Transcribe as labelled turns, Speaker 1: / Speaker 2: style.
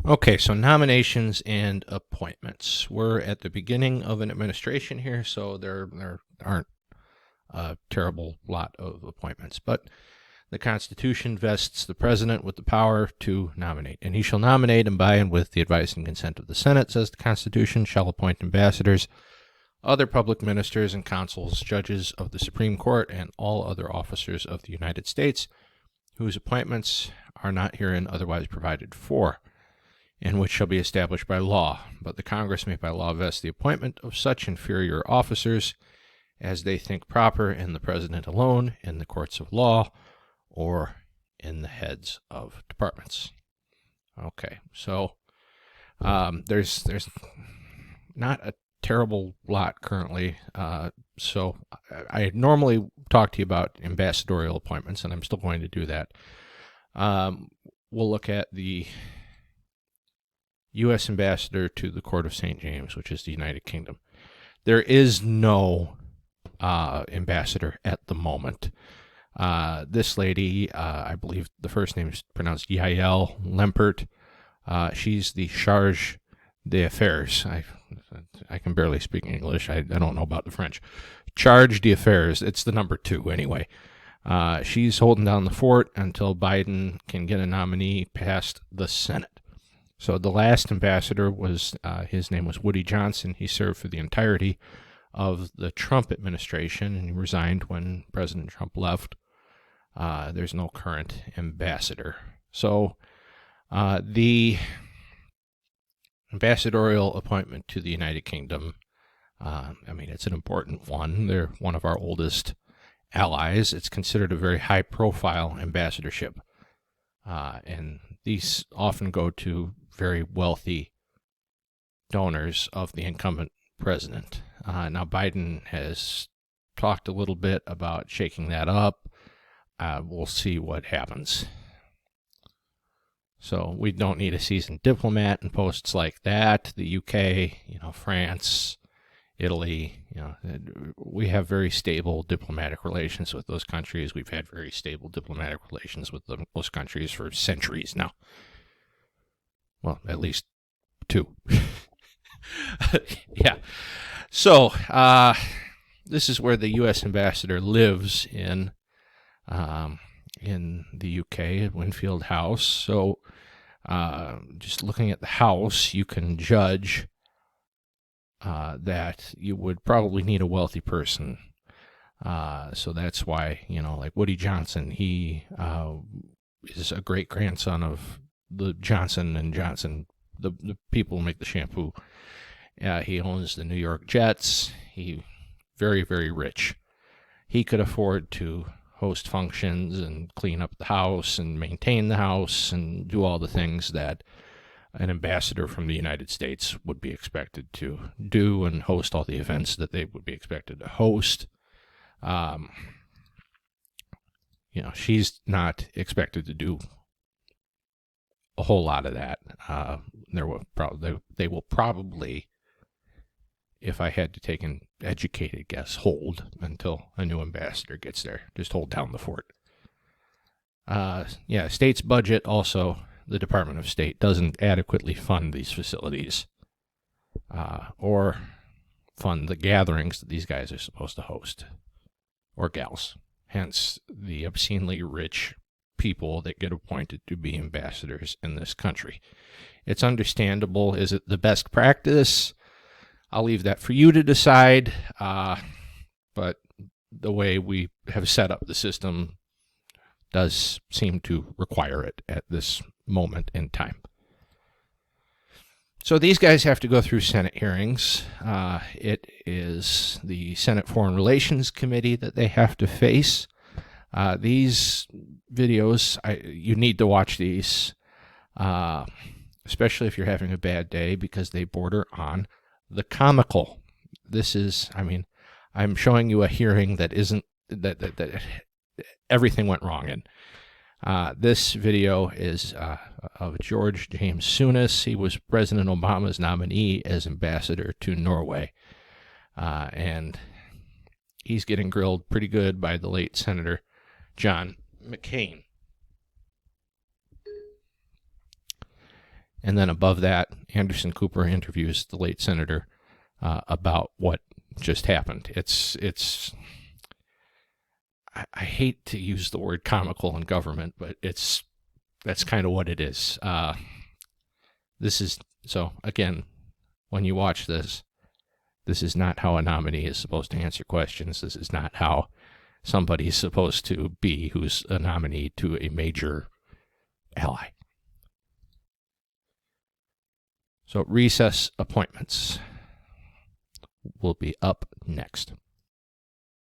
Speaker 1: Okay, so nominations and appointments. We're at the beginning of an administration here, so there aren't a terrible lot of appointments. But the Constitution vests the president with the power to nominate, and he shall nominate and by and with the advice and consent of the Senate, says the Constitution, shall appoint ambassadors, other public ministers and consuls, judges of the Supreme Court, and all other officers of the United States, whose appointments are not herein otherwise provided for, and which shall be established by law. But the Congress may by law vest the appointment of such inferior officers as they think proper in the President alone, in the courts of law, or in the heads of departments. Okay, so there's not a terrible lot currently. So I normally talk to you about ambassadorial appointments, and I'm still going to do that. We'll look at the U.S. Ambassador to the Court of St. James, which is the United Kingdom. There is no ambassador at the moment. This lady, I believe the first name is pronounced Yael Lempert. She's the Charge d'Affaires. I can barely speak English. I don't know about the French. Charge d'Affaires. It's the number 2 anyway. She's holding down the fort until Biden can get a nominee past the Senate. So the last ambassador was, his name was Woody Johnson. He served for the entirety of the Trump administration, and he resigned when President Trump left. There's no current ambassador. So the ambassadorial appointment to the United Kingdom, it's an important one. They're one of our oldest allies. It's considered a very high-profile ambassadorship. And these often go to very wealthy donors of the incumbent president. Now, Biden has talked a little bit about shaking that up. We'll see what happens. So we don't need a seasoned diplomat in posts like that. The UK, France, Italy, we have very stable diplomatic relations with those countries. We've had very stable diplomatic relations with those countries for centuries now. Well, at least 2. Yeah. So this is where the U.S. ambassador lives in the UK at Winfield House. So just looking at the house, you can judge that you would probably need a wealthy person. So that's why, like Woody Johnson, he is a great grandson of the Johnson & Johnson, the people who make the shampoo. He owns the New York Jets. He very, very rich. He could afford to host functions and clean up the house and maintain the house and do all the things that an ambassador from the United States would be expected to do, and host all the events that they would be expected to host. She's not expected to do a whole lot of that. They will probably, if I had to take an educated guess, hold until a new ambassador gets there. Just hold down the fort. State's budget also, the Department of State doesn't adequately fund these facilities or fund the gatherings that these guys are supposed to host, or gals. Hence the obscenely rich people that get appointed to be ambassadors in this country. It's understandable. Is it the best practice? I'll leave that for you to decide. But the way we have set up the system does seem to require it at this moment in time. So these guys have to go through Senate hearings. It is the Senate Foreign Relations Committee that they have to face. These videos, you need to watch these, especially if you're having a bad day, because they border on the comical. This is, I'm showing you a hearing that isn't, that everything went wrong in. This video is of George James Souness. He was President Obama's nominee as ambassador to Norway. And he's getting grilled pretty good by the late Senator John McCain. And then above that, Anderson Cooper interviews the late senator about what just happened. I hate to use the word comical in government, but that's kind of what it is. So again, when you watch this is not how a nominee is supposed to answer questions. This is not how somebody is supposed to be who's a nominee to a major ally. So recess appointments will be up next.